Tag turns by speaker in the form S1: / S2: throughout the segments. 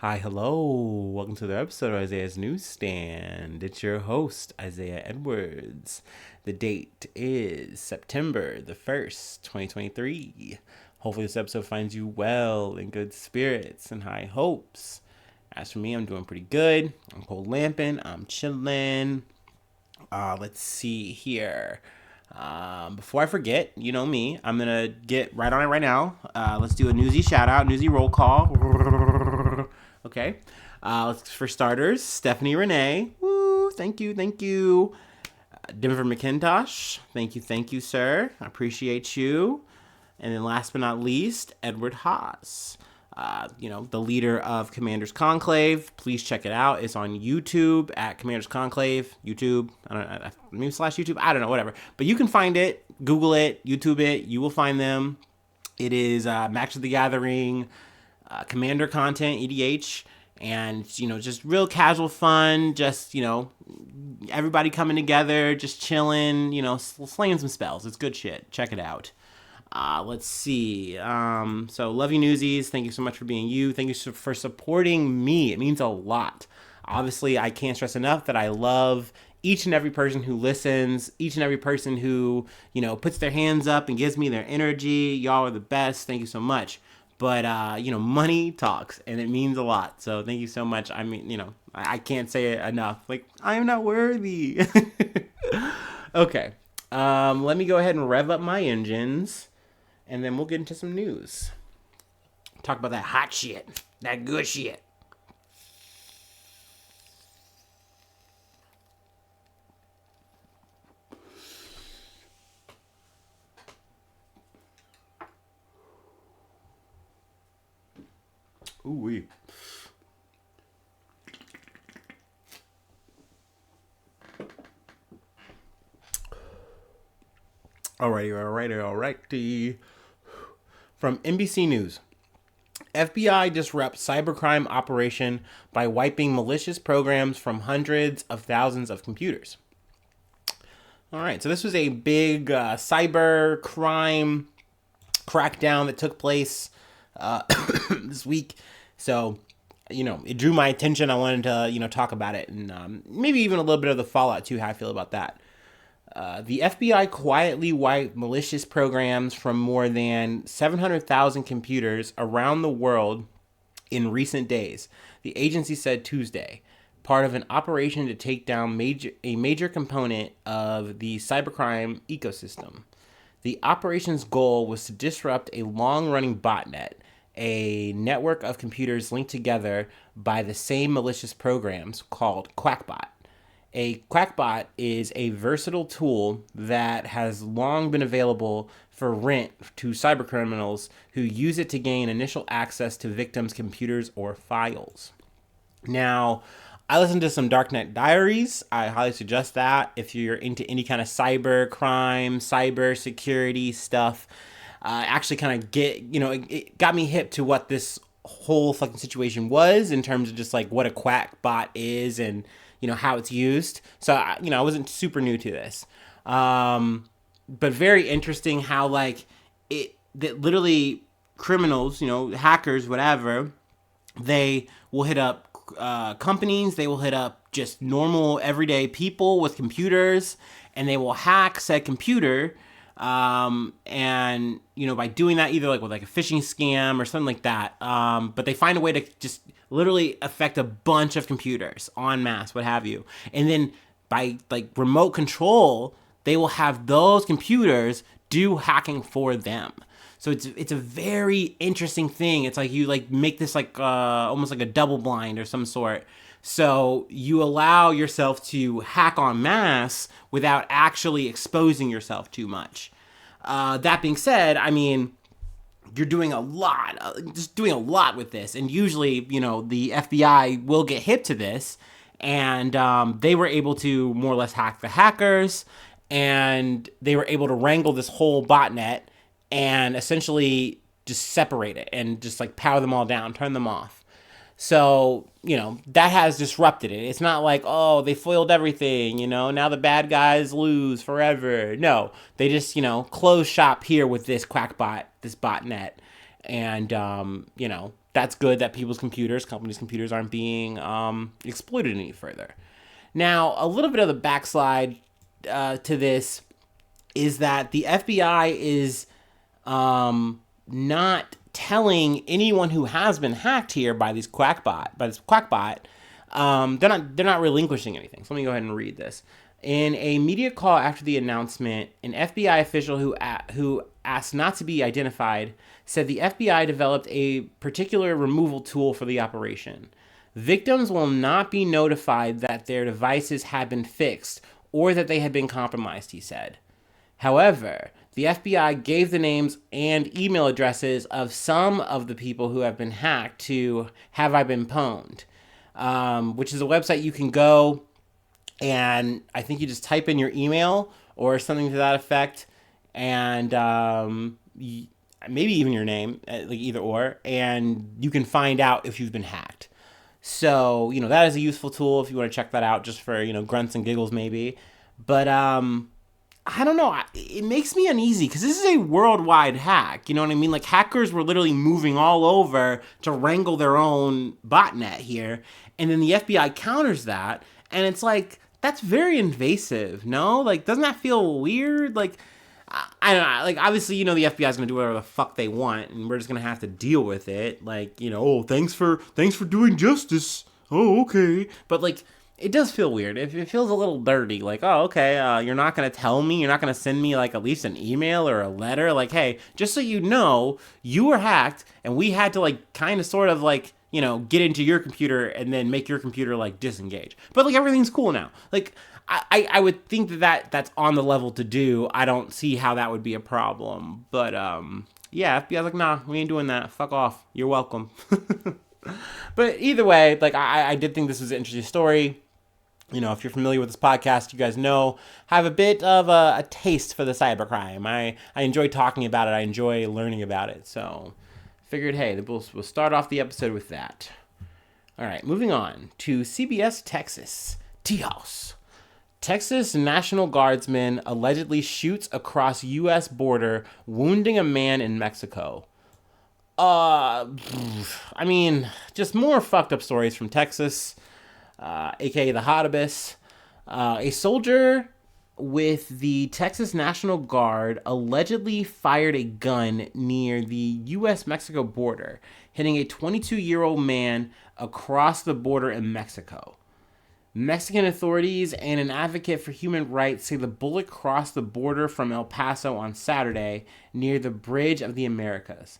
S1: Hi, hello. Welcome to the episode of Isaiah's Newsstand. It's your host, Isaiah Edwards. The date is September the 1st, 2023. Hopefully, this episode finds you well, in good spirits, and high hopes. As for me, I'm doing pretty good. I'm cold lamping, I'm chilling. Let's see here. Before I forget, you know me, I'm going to get right on it right now. Let's do a newsy shout out, newsy roll call. Okay. For starters, Stephanie Renee. Woo, thank you, thank you. Denver McIntosh. Thank you, sir. I appreciate you. And then last but not least, Edward Haas. The leader of Commander's Conclave. Please check it out. It's on YouTube at Commander's Conclave. YouTube. I don't know, maybe /YouTube. I don't know, whatever. But you can find it. Google it. YouTube it. You will find them. It is Match of the Gathering, Commander content, EDH, and just real casual fun. Just everybody coming together, just chilling. Slaying some spells. It's good shit. Check it out. Let's see. So love you, Newsies. Thank you so much for being you. Thank you for supporting me. It means a lot. Obviously, I can't stress enough that I love each and every person who listens, each and every person who, puts their hands up and gives me their energy. Y'all are the best. Thank you so much. But, money talks, and it means a lot. So thank you so much. I mean, I can't say it enough. Like, I am not worthy. Okay. Let me go ahead and rev up my engines, and then we'll get into some news. Talk about that hot shit, that good shit. Ooh wee. Alrighty. From NBC News. FBI disrupts cybercrime operation by wiping malicious programs from hundreds of thousands of computers. All right, so this was a big cyber crime crackdown that took place this week. So, it drew my attention. I wanted to, talk about it, and maybe even a little bit of the fallout too, how I feel about that. The FBI quietly wiped malicious programs from more than 700,000 computers around the world in recent days, the agency said Tuesday, part of an operation to take down a major component of the cybercrime ecosystem. The operation's goal was to disrupt a long-running botnet, a network of computers linked together by the same malicious programs called Quackbot. A Quackbot is a versatile tool that has long been available for rent to cybercriminals who use it to gain initial access to victims' computers or files. Now, I listened to some Darknet Diaries. I highly suggest that if you're into any kind of cyber crime, cyber security stuff. Actually kind of it got me hip to what this whole fucking situation was in terms of just like what a Quackbot is and how it's used. So, I wasn't super new to this. But very interesting how, that literally criminals, hackers, whatever, they will hit up companies, they will hit up just normal, everyday people with computers, and they will hack said computer. And by doing that, either with a phishing scam or something like that. But they find a way to just literally affect a bunch of computers en masse, what have you. And then by remote control, they will have those computers do hacking for them. So it's a very interesting thing. It's like you make this almost like a double blind or some sort. So you allow yourself to hack en masse without actually exposing yourself too much. That being said, I mean, you're doing a lot with this. And usually, the FBI will get hip to this. And they were able to more or less hack the hackers. And they were able to wrangle this whole botnet and essentially just separate it and just power them all down, turn them off. So, that has disrupted it. It's not like, oh, they foiled everything, now the bad guys lose forever. No, they just, close shop here with this Quackbot, this botnet. And, that's good that companies' computers aren't being exploited any further. Now, a little bit of the backslide to this is that the FBI is not telling anyone who has been hacked here by this quackbot. They're not relinquishing anything. So let me go ahead and read this. In a media call after the announcement, an FBI official who asked not to be identified said the FBI developed a particular removal tool for the operation. Victims will not be notified that their devices had been fixed or that they had been compromised, he said. However, the FBI gave the names and email addresses of some of the people who have been hacked to Have I Been Pwned, which is a website you can go and I think you just type in your email or something to that effect, and maybe even your name, like either or, and you can find out if you've been hacked. So, that is a useful tool if you want to check that out just for, grunts and giggles maybe. But I don't know. It makes me uneasy because this is a worldwide hack. You know what I mean? Like, hackers were literally moving all over to wrangle their own botnet here. And then the FBI counters that. And it's like, that's very invasive, no? Like, doesn't that feel weird? Like, I don't know. Like, obviously, the FBI is going to do whatever the fuck they want. And we're just going to have to deal with it. Like, oh, thanks for doing justice. Oh, okay. But, like, it does feel weird. It feels a little dirty. Like, oh, okay, you're not going to tell me? You're not going to send me, like, at least an email or a letter? Like, hey, just so you know, you were hacked, and we had to, like, kind of sort of, like, get into your computer and then make your computer, like, disengage. But, like, everything's cool now. Like, I would think that's on the level to do. I don't see how that would be a problem. But, yeah, FBI's like, nah, we ain't doing that. Fuck off. You're welcome. But either way, like, I did think this was an interesting story. If you're familiar with this podcast, you guys know I have a bit of a taste for the cybercrime. I enjoy talking about it. I enjoy learning about it. So figured, hey, we'll start off the episode with that. All right, moving on to CBS Texas. T-House. Texas National Guardsman allegedly shoots across U.S. border, wounding a man in Mexico. Just more fucked up stories from Texas. aka the Hot Abyss. A soldier with the Texas National Guard allegedly fired a gun near the U.S.-Mexico border, hitting a 22-year-old man across the border in Mexico. Mexican authorities and an advocate for human rights say the bullet crossed the border from El Paso on Saturday near the Bridge of the Americas.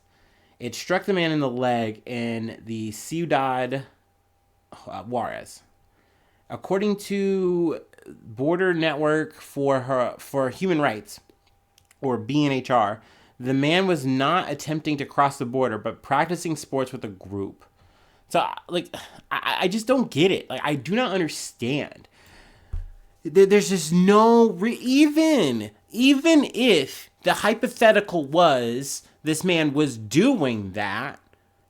S1: It struck the man in the leg in the Ciudad Juarez. According to Border Network for Human Rights, or BNHR, the man was not attempting to cross the border, but practicing sports with a group. So, like, I just don't get it. Like, I do not understand. There's just no... even if the hypothetical was this man was doing that,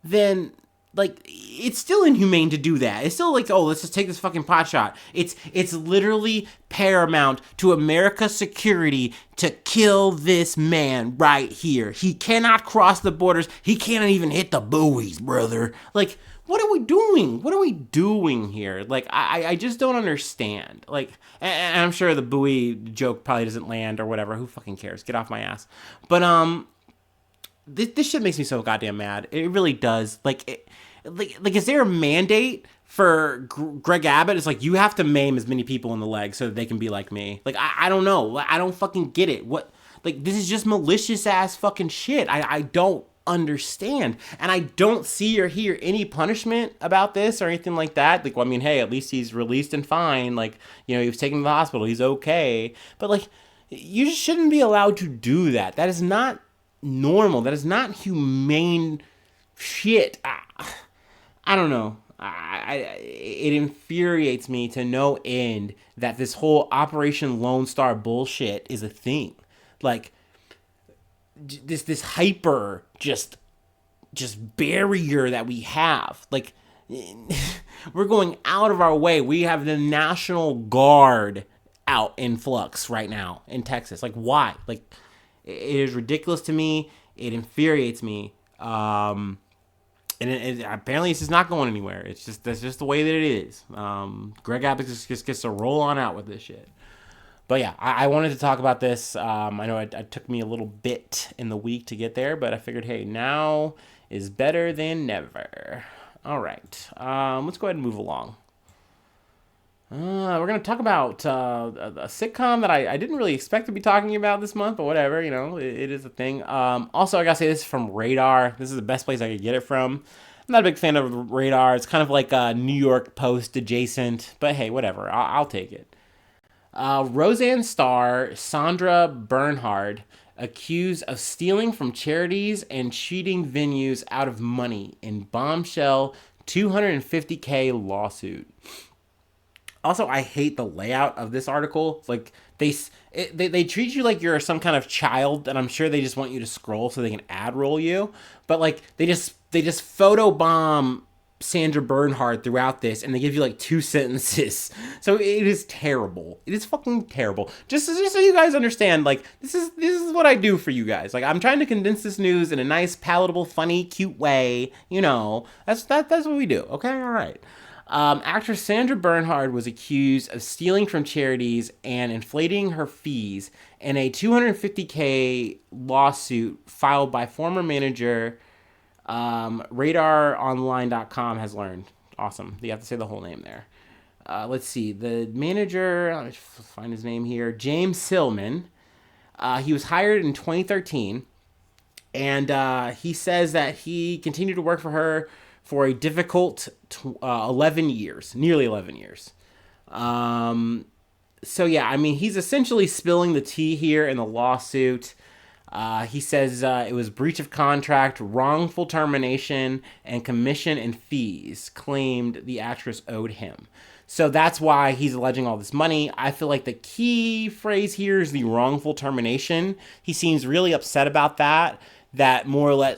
S1: then... like, it's still inhumane to do that. It's still like, oh, let's just take this fucking pot shot. It's literally paramount to America's security to kill this man right here. He cannot cross the borders. He can't even hit the buoys, brother. Like, what are we doing? What are we doing here? Like, I just don't understand. Like, and I'm sure the buoy joke probably doesn't land or whatever. Who fucking cares? Get off my ass. But, this shit makes me so goddamn mad. It really does. Like, is there a mandate for Greg Abbott? It's like, you have to maim as many people in the leg so that they can be like me. Like, I don't know. I don't fucking get it. What? Like, this is just malicious ass fucking shit. I don't understand. And I don't see or hear any punishment about this or anything like that. Like, well, I mean, hey, at least he's released and fine. Like, he was taken to the hospital. He's okay. But, like, you just shouldn't be allowed to do that. That is not normal. That is not humane shit. I don't know. It infuriates me to no end that this whole Operation Lone Star bullshit is a thing. Like, this hyper just barrier that we have. Like, we're going out of our way. We have the National Guard out in flux right now in Texas. Like, why? Like, it is ridiculous to me. It infuriates me. And apparently it's just not going anywhere. It's just that's just the way that it is. Greg Abbott just gets to roll on out with this shit. But yeah, I wanted to talk about this. I know it took me a little bit in the week to get there, but I figured, hey, now is better than never. All right, let's go ahead and move along. We're going to talk about a sitcom that I didn't really expect to be talking about this month, but whatever, it is a thing. Also, I got to say, this is from Radar. This is the best place I could get it from. I'm not a big fan of Radar. It's kind of like New York Post adjacent, but hey, whatever. I'll take it. Roseanne star Sandra Bernhard accused of stealing from charities and cheating venues out of money in bombshell 250K lawsuit. Also, I hate the layout of this article. Like they treat you like you're some kind of child, and I'm sure they just want you to scroll so they can ad roll you. But like they just photobomb Sandra Bernhard throughout this, and they give you like two sentences. So it is terrible. It is fucking terrible. Just so you guys understand, like this is what I do for you guys. Like I'm trying to condense this news in a nice, palatable, funny, cute way. That's what we do. Okay, all right. Actress Sandra Bernhard was accused of stealing from charities and inflating her fees in a 250K lawsuit filed by former manager. RadarOnline.com has learned. Awesome. You have to say the whole name there. Let's see. The manager, let me find his name here, James Silman. He was hired in 2013, and he says that he continued to work for her for a difficult 11 years, nearly 11 years. So yeah, I mean, he's essentially spilling the tea here in the lawsuit. He says it was breach of contract, wrongful termination, and commission and fees claimed the actress owed him. So that's why he's alleging all this money. I feel like the key phrase here is the wrongful termination. He seems really upset about that. That more or less,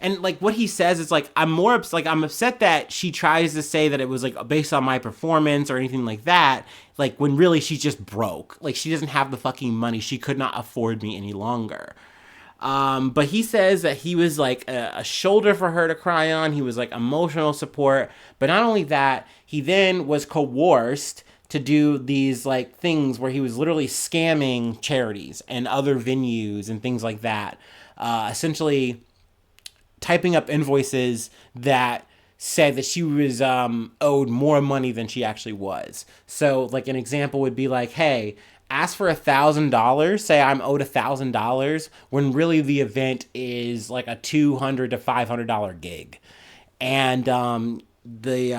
S1: and like what he says is like I'm upset that she tries to say that it was like based on my performance or anything like that, like when really she's just broke, like she doesn't have the fucking money, she could not afford me any longer. But he says that he was like a shoulder for her to cry on. He was like emotional support, but not only that, he then was coerced to do these like things where he was literally scamming charities and other venues and things like that. Essentially typing up invoices that said that she was owed more money than she actually was. So like an example would be like, hey, ask for $1,000, say I'm owed $1,000, when really the event is like a $200 to $500 gig. And the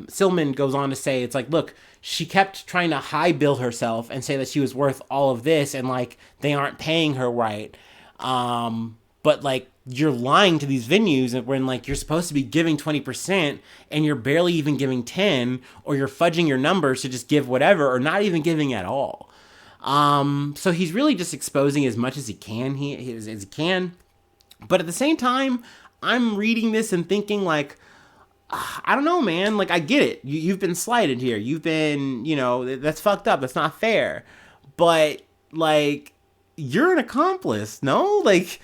S1: Silman goes on to say, it's like, look, she kept trying to high bill herself and say that she was worth all of this, and like they aren't paying her right. But like you're lying to these venues when like you're supposed to be giving 20% and you're barely even giving 10, or you're fudging your numbers to just give whatever, or not even giving at all. So he's really just exposing as much as he can. As he can, but at the same time, I'm reading this and thinking like, I don't know, man. Like I get it. You've been slighted here. You've been, that's fucked up. That's not fair. But like, you're an accomplice, no? Like,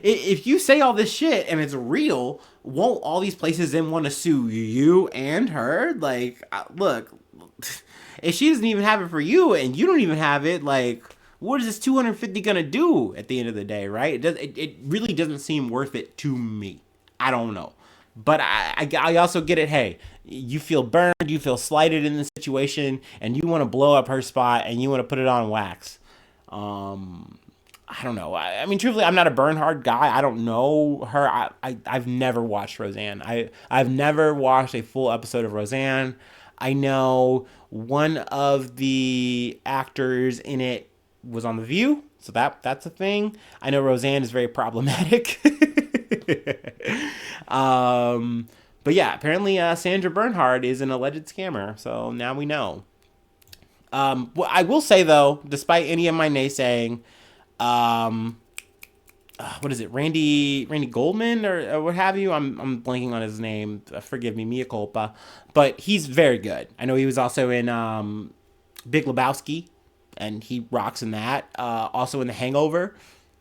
S1: if you say all this shit and it's real, won't all these places then want to sue you and her? Like, look, if she doesn't even have it for you and you don't even have it, like, what is this 250 gonna do at the end of the day, right? It really doesn't seem worth it to me. I don't know. But I also get it. Hey, you feel burned, you feel slighted in this situation, and you want to blow up her spot and you want to put it on wax. I don't know. I mean, truthfully, I'm not a Bernhard guy. I don't know her. I've never watched Roseanne. I've never watched a full episode of Roseanne. I know one of the actors in it was on The View, so that's a thing. I know Roseanne is very problematic. But yeah, apparently Sandra Bernhard is an alleged scammer, so now we know. Well, I will say though, despite any of my naysaying, what is it, Randy Goldman or what have you? I'm blanking on his name. Forgive me, mea culpa. But he's very good. I know he was also in Big Lebowski, and he rocks in that. Also in The Hangover.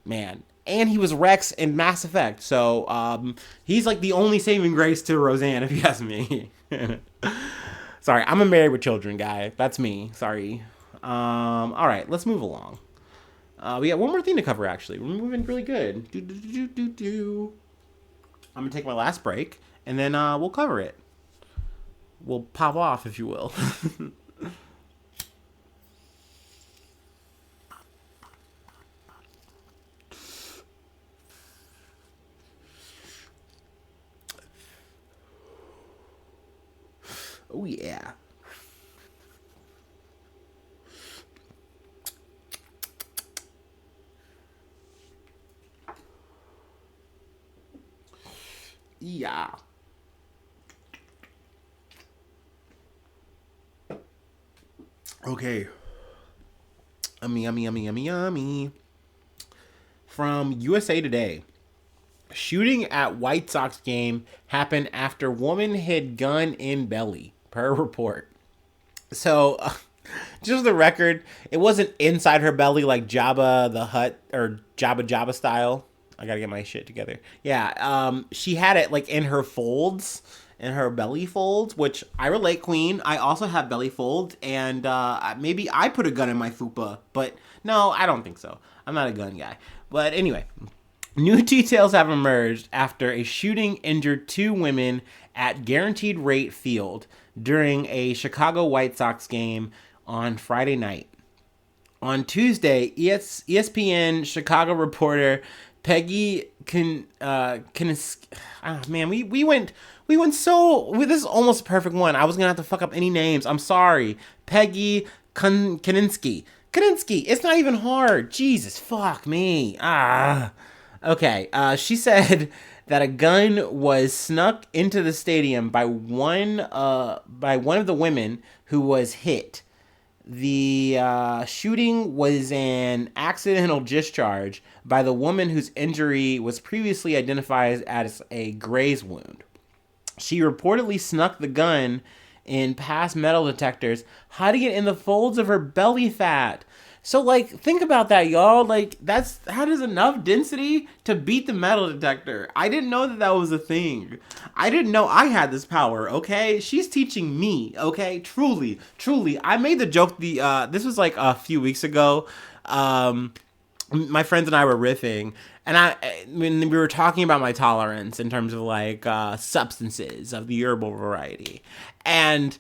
S1: Man, and he was Rex in Mass Effect. So he's like the only saving grace to Roseanne, if you ask me. Sorry, I'm a married with children guy. That's me. Sorry. All right, let's move along. We got one more thing to cover, actually. We're moving really good. I'm going to take my last break, and then we'll cover it. We'll pop off, if you will. Oh, yeah. Yeah. Okay. Yummy, yummy, yummy, yummy, yummy. From USA Today. Shooting at White Sox game happened after woman hid gun in belly, per report. So, just the record, it wasn't inside her belly like Jabba the Hutt or Jabba style. I gotta get my shit together. Yeah, she had it like in her folds, in her belly folds, which I relate, queen. I also have belly folds, and maybe I put a gun in my fupa, but no, I don't think so. I'm not a gun guy. But anyway, new details have emerged after a shooting injured 2 women at Guaranteed Rate Field during a Chicago White Sox game on Friday night. On Tuesday, ESPN Chicago reporter Peggy we went so, this is almost a perfect one. I was gonna have to fuck up any names. I'm sorry. Peggy Kaninsky. It's not even hard. Jesus, fuck me. Okay. She said that a gun was snuck into the stadium by one of the women who was hit. The shooting was an accidental discharge by the woman whose injury was previously identified as a graze wound. She reportedly snuck the gun in past metal detectors, hiding it in the folds of her belly fat. So, like, think about that, y'all. Like, that is enough density to beat the metal detector. I didn't know that was a thing. I didn't know I had this power, okay? She's teaching me, okay? Truly. I made the joke, this was like a few weeks ago. My friends and I were riffing, and when we were talking about my tolerance in terms of, like, substances of the herbal variety. And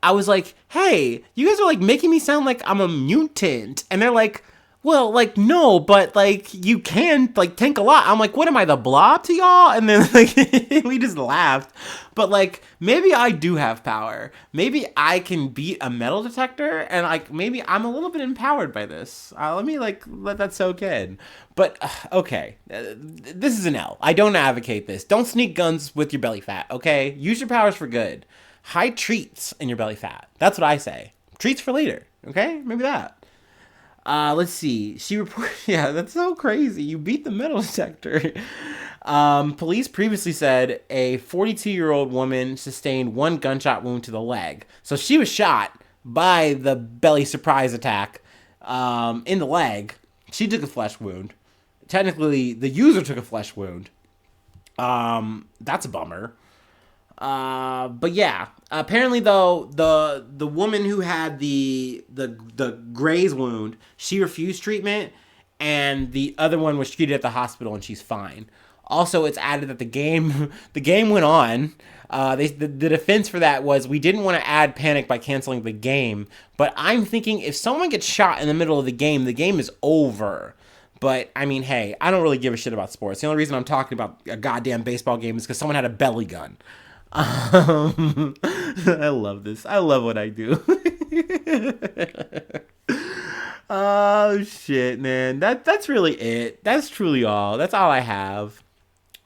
S1: I was like, hey, you guys are like making me sound like I'm a mutant. And they're like, well, like, no, but like you can like tank a lot. I'm like, what am I, the Blob to y'all? And then like we just laughed. But like maybe I do have power. Maybe I can beat a metal detector, and like maybe I'm a little bit empowered by this. Let me like let that soak in. But okay, this is an L. I don't advocate this. Don't sneak guns with your belly fat. Okay, use your powers for good. Hide treats in your belly fat. That's what I say. Treats for later. Okay? Maybe that. Let's see. She reported... Yeah, that's so crazy. You beat the metal detector. Police previously said a 42-year-old woman sustained 1 gunshot wound to the leg. So she was shot by the belly surprise attack in the leg. She took a flesh wound. Technically, the user took a flesh wound. That's a bummer. But yeah, apparently though, the woman who had the graze wound, she refused treatment, and the other one was treated at the hospital and she's fine. Also, it's added that the game went on. The defense for that was, we didn't want to add panic by canceling the game, but I'm thinking if someone gets shot in the middle of the game is over. But, I mean, hey, I don't really give a shit about sports. The only reason I'm talking about a goddamn baseball game is because someone had a belly gun. I love this. I love what I do. Oh shit, man. That's really it. That's truly all. That's all I have.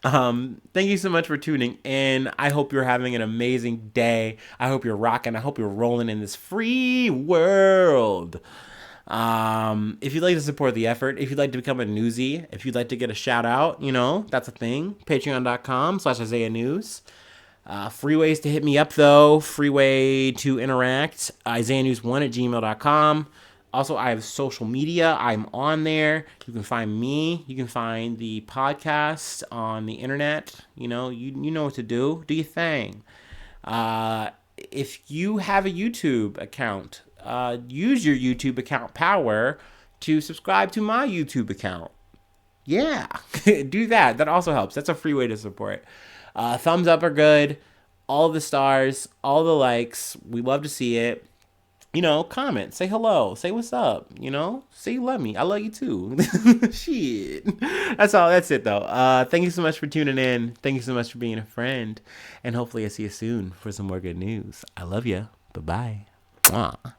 S1: Thank you so much for tuning in. I hope you're having an amazing day. I hope you're rocking. I hope you're rolling in this free world. If you'd like to support the effort, if you'd like to become a newsie, if you'd like to get a shout out, that's a thing. Patreon.com/Isaiah News. Free ways to hit me up, though. Free way to interact. IsaiahNews1@gmail.com. Also, I have social media. I'm on there. You can find me. You can find the podcast on the internet. You know, you know what to do. Do your thing. If you have a YouTube account, use your YouTube account power to subscribe to my YouTube account. Yeah, do that. That also helps. That's a free way to support. Thumbs up are good. All the stars, all the likes. We love to see it. You know, comment, say hello, say what's up, you know, say you love me. I love you too. Shit. That's all. That's it though. Thank you so much for tuning in. Thank you so much for being a friend. And hopefully I see you soon for some more good news. I love you. Bye-bye. Mwah.